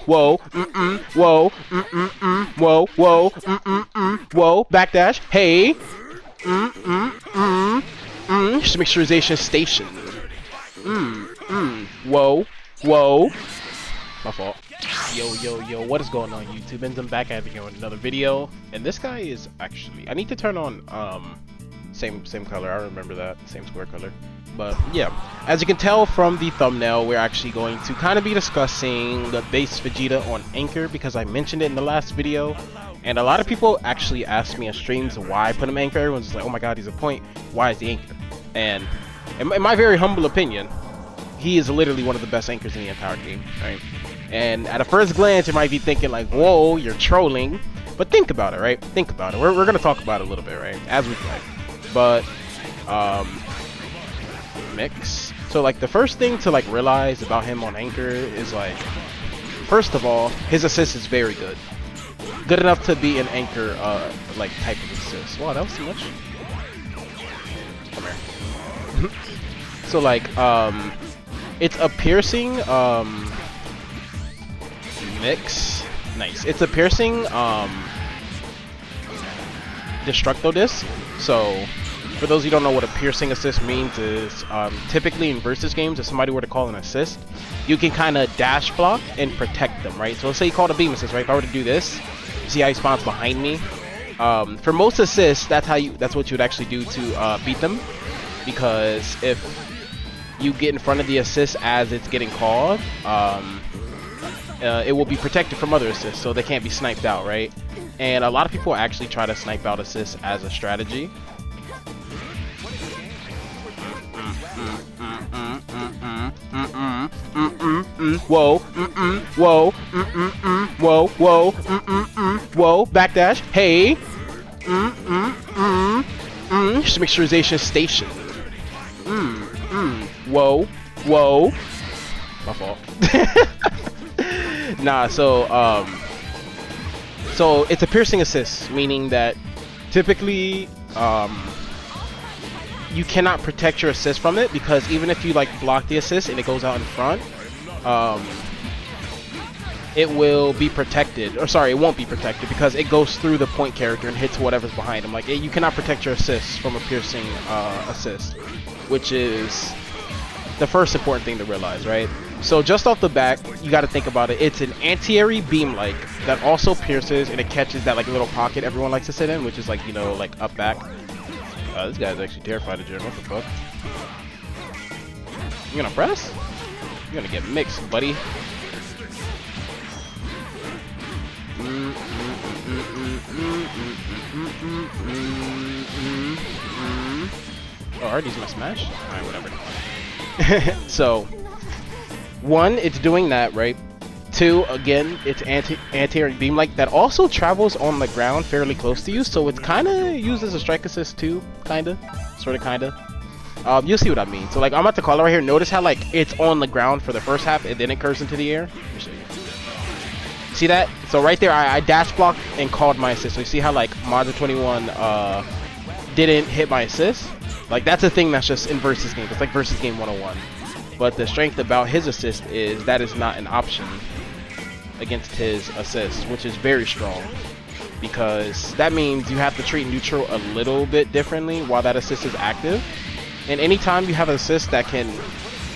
whoa, whoa, whoa, whoa, whoa, backdash, hey, just mixturization station, whoa, whoa, my fault. Yo, what is going on YouTube? Inzem back at it again with another video, and this guy is actually, I need to turn on, same color, I remember that, same square color. But yeah, as you can tell from the thumbnail, we're actually going to kind of be discussing the base Vegeta on Anchor, because I mentioned it in the last video, and a lot of people actually asked me on streams why I put him Anchor. Everyone's just like, oh my god, he's a point, why is he Anchor? And in my very humble opinion, he is literally one of the best anchors in the entire game, right? And at a first glance, you might be thinking like, whoa, you're trolling, but think about it, right? Think about it. We're gonna talk about it a little bit, right, as we play. But mix. So like the first thing to like realize about him on Anchor is like, first of all, his assist is very good. Good enough to be an Anchor like type of assist. Wow, that was too much. Come here. So like it's a piercing mix. Nice. It's a piercing destructo disc. So for those of you who don't know what a piercing assist means, is typically in versus games, if somebody were to call an assist, you can kind of dash block and protect them, right? So let's say you called a beam assist, right? If I were to do this, see how he spawns behind me. For most assists, that's what you would actually do to beat them, because if you get in front of the assist as it's getting called, it will be protected from other assists, so they can't be sniped out, right? And a lot of people actually try to snipe out assists as a strategy. Whoa, whoa, whoa, whoa, whoa, backdash, hey, just mixturization station, whoa, whoa, my fault. Nah, so it's a piercing assist, meaning that typically you cannot protect your assist from it, because even if you like block the assist and it goes out in front, it will be protected, or sorry, it won't be protected, because it goes through the point character and hits whatever's behind him. Like you cannot protect your assist from a piercing assist, which is the first important thing to realize, right? So just off the bat, you got to think about it. It's an anti-air beam like that also pierces, and it catches that like little pocket everyone likes to sit in, which is like, you know, like up back. This guy's actually terrified of Jim. What the fuck? You gonna press? You're gonna get mixed, buddy. Oh, I already used my smash? Alright, whatever. So, one, it's doing that, right? Two, again, it's anti-air beam like that also travels on the ground fairly close to you, so it's kind of used as a strike assist too, kind of, sort of, kind of. You'll see what I mean. So like, I'm about to call it right here. Notice how like it's on the ground for the first half and then it curves into the air. Let me show you. See that? So right there, I dash blocked and called my assist. So you see how like Module 21 didn't hit my assist? Like that's a thing that's just in versus game. It's like versus game 101. But the strength about his assist is that is not an option against his assist, which is very strong, because that means you have to treat neutral a little bit differently while that assist is active. And anytime you have an assist that can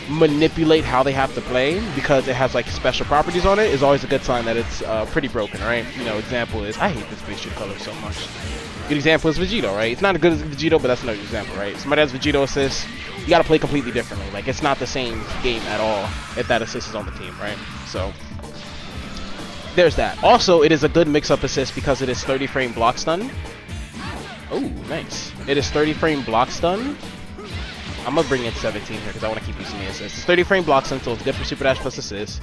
manipulate how they have to play, because it has like special properties on it, is always a good sign that it's pretty broken, right? You know, example is, I hate this basic color so much. Good example is Vegeta, right? It's not as good as Vegeta, but that's another example, right? Somebody has Vegeta assist, you gotta play completely differently. Like, it's not the same game at all if that assist is on the team, right? So there's that. Also, it is a good mix-up assist because it is 30 frame block stun. Oh, nice. It is 30 frame block stun. I'm gonna bring in 17 here because I want to keep using the assist. It's 30 frame block stun, so it's good for super dash plus assist,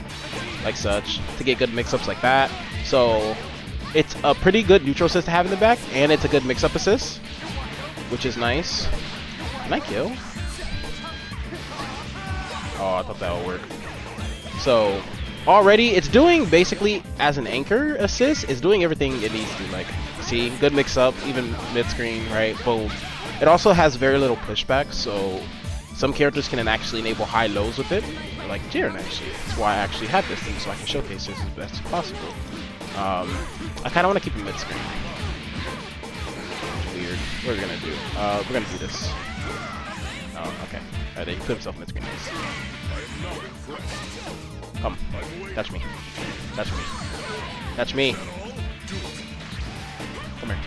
like such, to get good mix-ups like that. So it's a pretty good neutral assist to have in the back, and it's a good mix-up assist, which is nice. Can I kill? Oh, I thought that would work. So already it's doing basically as an anchor assist, it's doing everything it needs to. Like, see, good mix up, even mid screen, right? Boom. It also has very little pushback, so Some characters can actually enable high lows with it, like Jiren actually. That's why I actually had this thing, so I can showcase this as best as possible. I kind of want to keep him mid-screen. Weird. What are we going to do? We're going to do this. Oh, okay. Alright, he put himself mid-screen. Come. Touch me. Touch me. Touch me. Come here.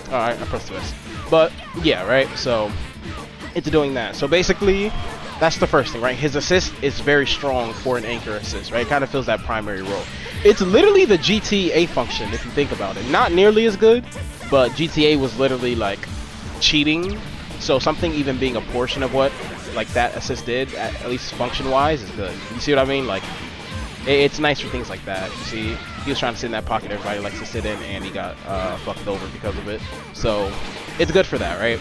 Alright, I pressed this. But, yeah, right? So, it's doing that. So basically, that's the first thing, right? His assist is very strong for an anchor assist, right? It kind of fills that primary role. It's literally the GTA function, if you think about it. Not nearly as good, but GTA was literally, like, cheating. So something even being a portion of what, like, that assist did, at least function-wise, is good. You see what I mean? Like, it's nice for things like that. You see, he was trying to sit in that pocket everybody likes to sit in, and he got fucked over because of it. So, it's good for that, right?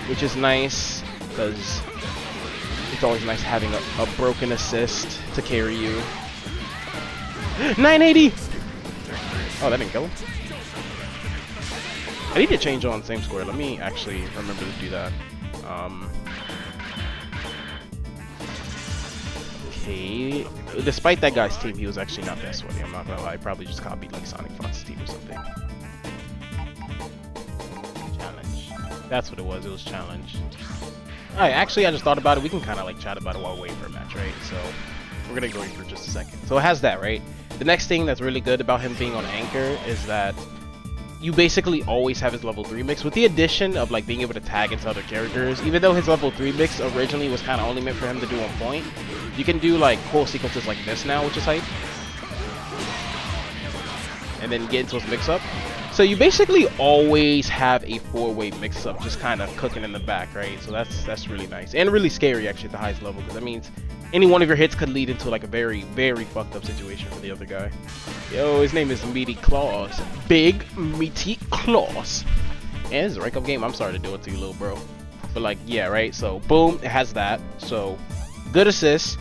Which is nice, because it's always nice having a broken assist to carry you. 980! Oh, that didn't kill him. I need to change on same square. Let me actually remember to do that. Okay. Despite that guy's team, he was actually not that sweaty. I'm not gonna lie. Probably just copied like Sonic Fox's team or something. That's what it was. It was challenge. Alright, actually, I just thought about it. We can kind of like chat about it while waiting for a match, right? So we're gonna go in for just a second. So it has that, right? The next thing that's really good about him being on anchor is that you basically always have his level 3 mix, with the addition of like being able to tag into other characters. Even though his level 3 mix originally was kind of only meant for him to do on point, you can do like whole sequences like this now, which is hype. And then get into his mix-up. So you basically always have a 4-way mix-up just kind of cooking in the back, right? So that's really nice. And really scary, actually, at the highest level, because that means any one of your hits could lead into like a very, very fucked up situation for the other guy. Yo, his name is Meaty Claws. Big Meaty Claws. And it's a rank up game. I'm sorry to do it to you, little bro. But like, yeah, right? So, boom, it has that. So, good assist,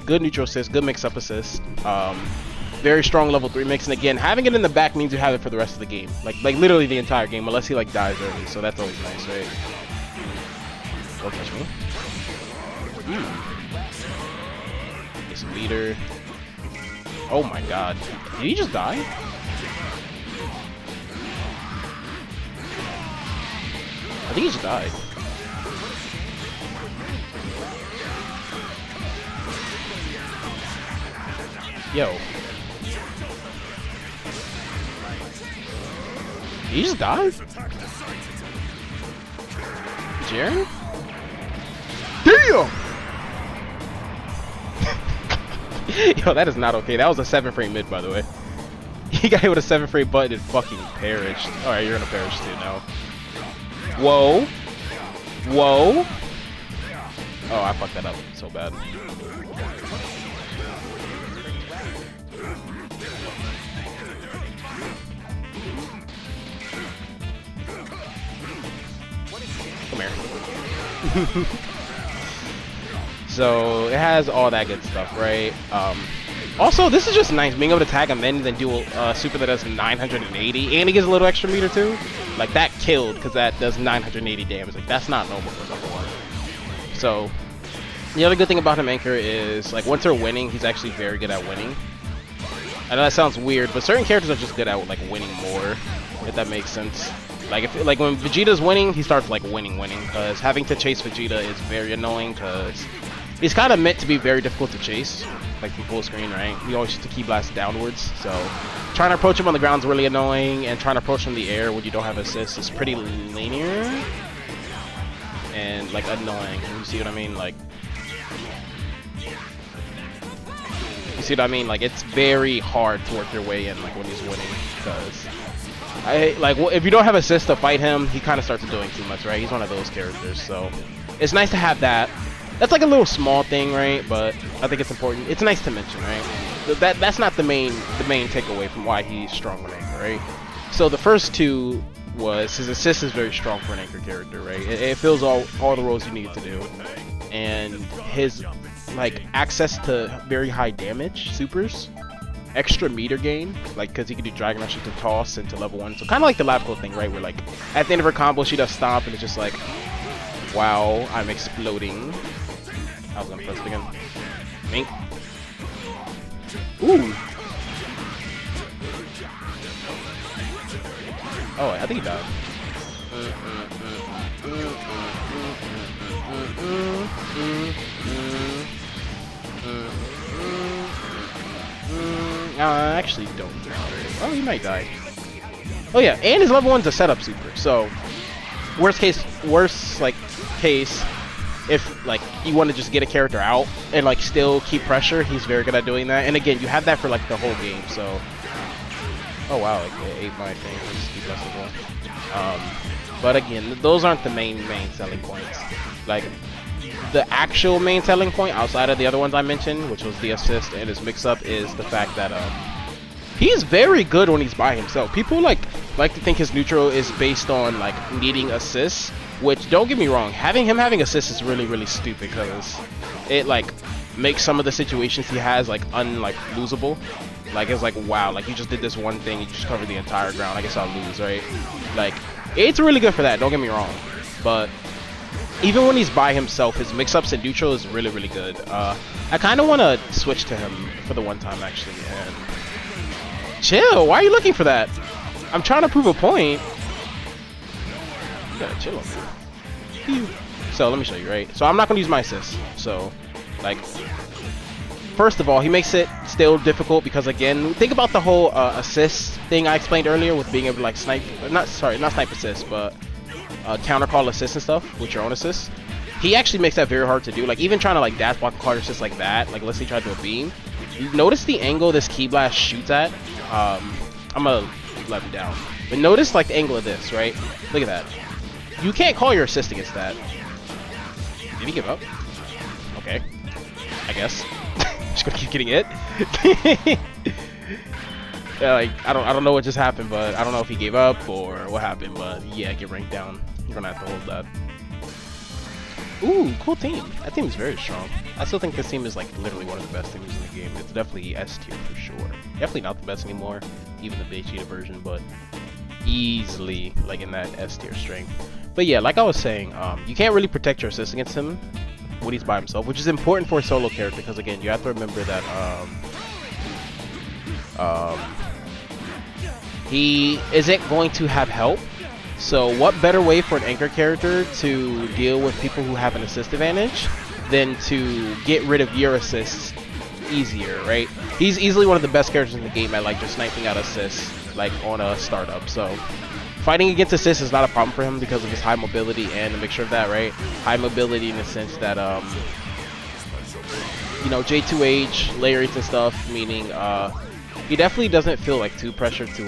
good neutral assist, good mix-up assist. Very strong level 3 mix, and again, having it in the back means you have it for the rest of the game, like literally the entire game, unless he like dies early. So that's always nice, right? Don't touch me. It's a leader. Oh my god, did he just die? I think he just died. Yo. He just died? Jiren? Damn! Yo, that is not okay. That was a 7-frame mid, by the way. He got hit with a 7-frame button and fucking perished. Alright, you're gonna perish too now. Whoa. Whoa. Oh, I fucked that up so bad. Come here. So it has all that good stuff, right? Also, this is just nice being able to tag him in and then do a super that does 980, and he gets a little extra meter too. Like that killed because that does 980 damage. Like that's not normal for number 1. So the other good thing about him anchor is like once they're winning, he's actually very good at winning. I know that sounds weird, but certain characters are just good at like winning more, if that makes sense. Like if like when Vegeta's winning, he starts like winning, because having to chase Vegeta is very annoying because he's kind of meant to be very difficult to chase, like from full screen, right? You always have to key blast downwards, so trying to approach him on the ground is really annoying, and trying to approach him in the air when you don't have assist is pretty linear and like annoying. You see what I mean? Like, you see what I mean? Like it's very hard to work your way in, like when he's winning, because if you don't have assist to fight him, he kind of starts doing too much, right? He's one of those characters, so it's nice to have that. That's like a little small thing, right? But I think it's important. It's nice to mention, right? That's not the main takeaway from why he's strong on anchor, right? So the first two was his assist is very strong for an anchor character, right? It fills all the roles you need to do, and his like access to very high damage supers, extra meter gain, like because he can do Dragon Rush to toss into level 1, so kind of like the lab code thing, right? Where like at the end of her combo she does stomp and it's just like Wow, I'm exploding. I was gonna press it again. Mink. Ooh. Oh, I think he died. I actually don't know. Oh, he might die. Oh yeah, and his level 1's a setup super, so worst case, if like you want to just get a character out and like still keep pressure, he's very good at doing that. And again, you have that for like the whole game, so. Oh wow, like, it ate my thing. Let's keep that simple. But again, those aren't the main selling points. Like, the actual main selling point outside of the other ones I mentioned, which was the assist and his mix-up, is the fact that he's very good when he's by himself. People like to think his neutral is based on like needing assists, which, don't get me wrong, having assists is really stupid because it like makes some of the situations he has like losable. Like, it's like, wow, like you just did this one thing, you just covered the entire ground, I guess I'll lose, right? Like, it's really good for that, don't get me wrong, but even when he's by himself, his mix-ups and neutral is really good. I kind of want to switch to him for the one time, actually. And chill, why are you looking for that? I'm trying to prove a point. You gotta chill on me. So, let me show you, right? So, I'm not going to use my assist. So, like, first of all, he makes it still difficult because, again, think about the whole assist thing I explained earlier with being able to, like, snipe, not snipe assist, but counter call assist and stuff with your own assist. He actually makes that very hard to do. Like, even trying to like dash block a card assist like that, like let's say try to do a beam. You notice the angle this key blast shoots at. I'm gonna let him down, but notice like the angle of this, right? Look at that. You can't call your assist against that. Did he give up? Okay, I guess. Just gonna keep getting it. Yeah, like I don't know what just happened, but I don't know if he gave up or what happened, but yeah, get ranked down. You're gonna have to hold that. Ooh, cool team. That team is very strong. I still think this team is like literally one of the best teams in the game. It's definitely S tier for sure. Definitely not the best anymore, even the Vegeta version, but easily like in that S tier strength. But yeah, like I was saying, you can't really protect your assist against him when he's by himself, which is important for a solo character because again, you have to remember that he isn't going to have help. So what better way for an anchor character to deal with people who have an assist advantage than to get rid of your assists easier, right? He's easily one of the best characters in the game at like just sniping out assists like on a startup. So fighting against assists is not a problem for him because of his high mobility and a mixture of that, right? High mobility in the sense that you know, J2H, layer rates and stuff, meaning he definitely doesn't feel like too pressured to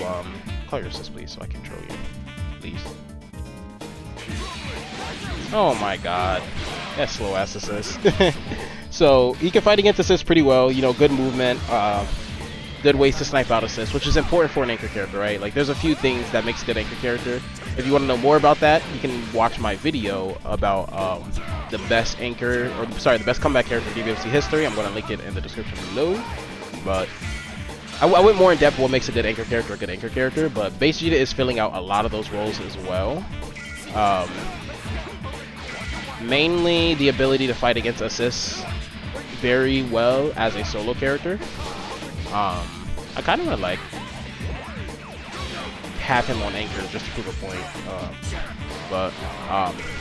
call your assist please so I can control you. Please. Oh my god. That's slow ass assist. So he can fight against assists pretty well, you know, good movement, good ways to snipe out assists, which is important for an anchor character, right? Like there's a few things that makes a good anchor character. If you want to know more about that, you can watch my video about the best anchor, or sorry, the best comeback character in DBFZ history. I'm going to link it in the description below. But I went more in depth what makes a good anchor character, but Vegeta is filling out a lot of those roles as well. Mainly the ability to fight against assists very well as a solo character. I kind of want to like have him on anchor just to prove a point. But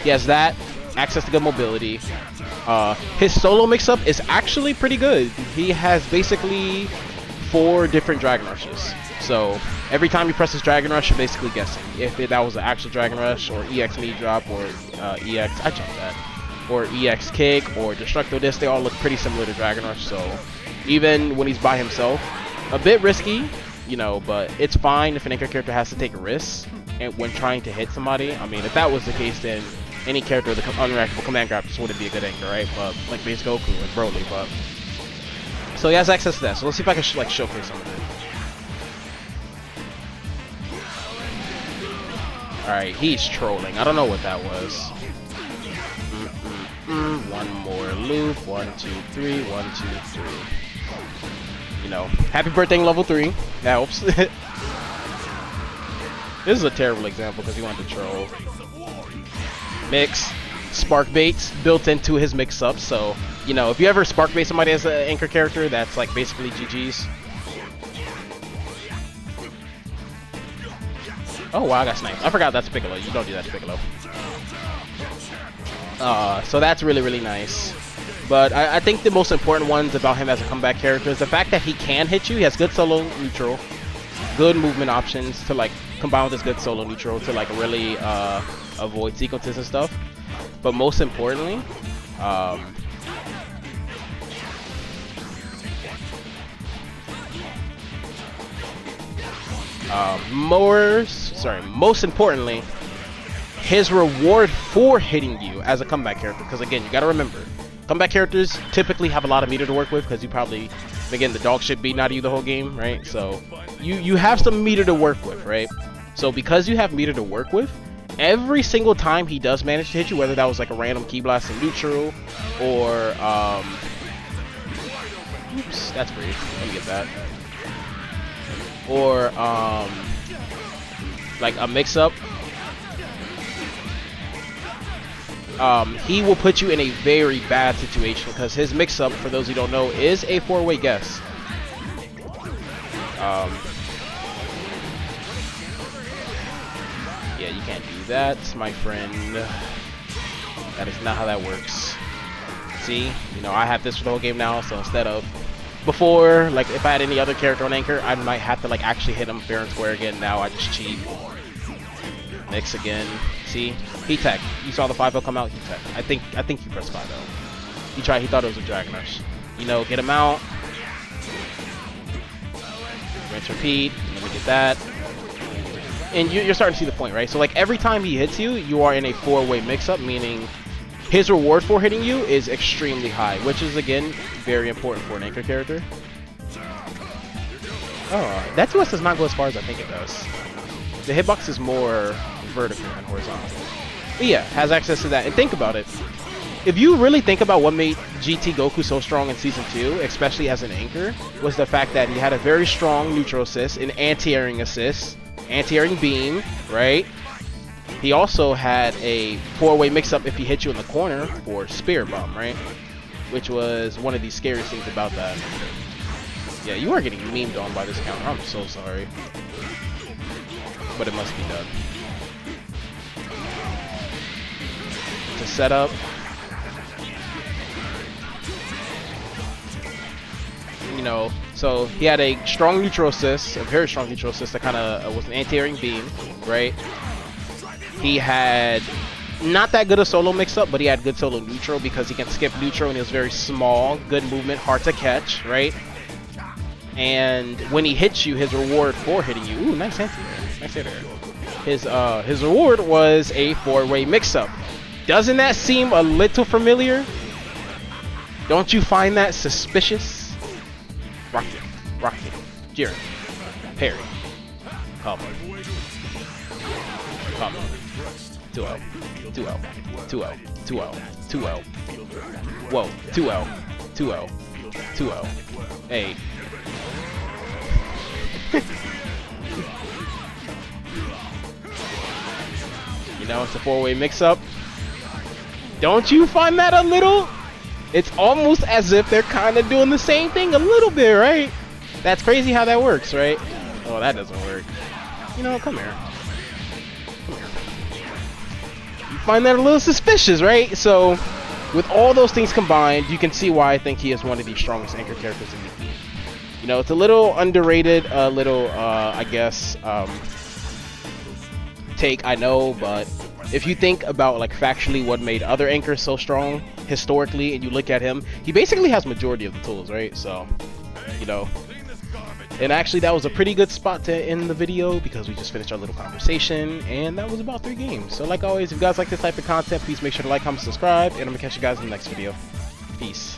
he has that, access to good mobility. His solo mix-up is actually pretty good. He has basically 4 different Dragon Rushes. So every time you press his Dragon Rush, you're basically guessing if that was an actual Dragon Rush or EX knee drop or EX, I jumped that, or EX kick or Destructo Disc. They all look pretty similar to Dragon Rush. So even when he's by himself, a bit risky, you know, but it's fine if an anchor character has to take a risk and when trying to hit somebody. I mean, if that was the case, then any character with an unreactable command grab just wouldn't be a good anchor, right? But like base Goku and Broly, but. So he has access to that. So let's see if I can like showcase some of it. Alright, he's trolling. I don't know what that was. One more loop. 1, 2, 3. 1, 2, 3. You know, happy birthday level 3. That helps. This is a terrible example because he wanted to troll. Mix. spark baits built into his mix-up. So, you know, if you ever spark bait somebody as an anchor character, that's like basically GG's. Oh wow, I got sniped. I forgot that's Piccolo. You don't do that to Piccolo. So that's really, really nice. But I think the most important ones about him as a comeback character is the fact that he can hit you. He has good solo neutral, good movement options to like combine with his good solo neutral to like really avoid sequences and stuff. But most importantly, most importantly, his reward for hitting you as a comeback character. Because again, you gotta remember, comeback characters typically have a lot of meter to work with because you probably, again, the dog shit beating out of you the whole game, right? So you have some meter to work with, right? So because you have meter to work with, every single time he does manage to hit you, whether that was like a random key blast in neutral or oops, that's weird. Let me get that. Or like a mix-up, he will put you in a very bad situation because his mix-up, for those who don't know, is a 4-way guess. Yeah, you can't do that, my friend. That is not how that works. See, you know, I have this for the whole game now, so instead of before, like if I had any other character on anchor, I might have to like actually hit him fair and square again. Now I just cheat. Mix again. See, he tech. You saw the 5-0 come out. He tech. I think he pressed 5-0. He tried. He thought it was a Dragon Rush. You know, get him out. Rinse, repeat. Let me get that. And you're starting to see the point, right? So like every time he hits you, you are in a 4-way mix-up, meaning his reward for hitting you is extremely high, which is again very important for an anchor character. Oh, that 2S does not go as far as I think it does. The hitbox is more vertical and horizontal. But yeah, has access to that. And think about it. If you really think about what made GT Goku so strong in Season 2, especially as an anchor, was the fact that he had a very strong neutral assist, an anti-airing assist, anti-airing beam, right? He also had a 4-way mix-up if he hit you in the corner for Spear Bomb, right? Which was one of the scariest things about that. Yeah, you are getting memed on by this counter. I'm so sorry. But it must be done. To set up. You know, so he had a strong neutral assist, a very strong neutral assist that kind of was an anti-airing beam, right? He had not that good a solo mix-up, but he had good solo neutral because he can skip neutral and he was very small, good movement, hard to catch, right? And when he hits you, his reward for hitting you, ooh, nice anti-air, nice anti-air. His reward was a 4-way mix-up. Doesn't that seem a little familiar? Don't you find that suspicious? Rocket, Jiren, Parry, come, 2L, 2L, 2L, 2L, 2L, whoa, 2L, 2L, 2L, hey. You know, it's a 4-way mix-up. Don't you find that a little? It's almost as if they're kind of doing the same thing a little bit, right? That's crazy how that works, right? Oh, that doesn't work. You know, come here. You find that a little suspicious, right? So, with all those things combined, you can see why I think he is one of the strongest anchor characters in the game. You know, it's a little underrated, I guess, take, I know, but if you think about like factually what made other anchors so strong historically, and you look at him, he basically has majority of the tools, right? So, you know, and actually that was a pretty good spot to end the video because we just finished our little conversation, and that was about 3 games. So like always, if you guys like this type of content, please make sure to like, comment, subscribe, and I'm gonna catch you guys in the next video. Peace.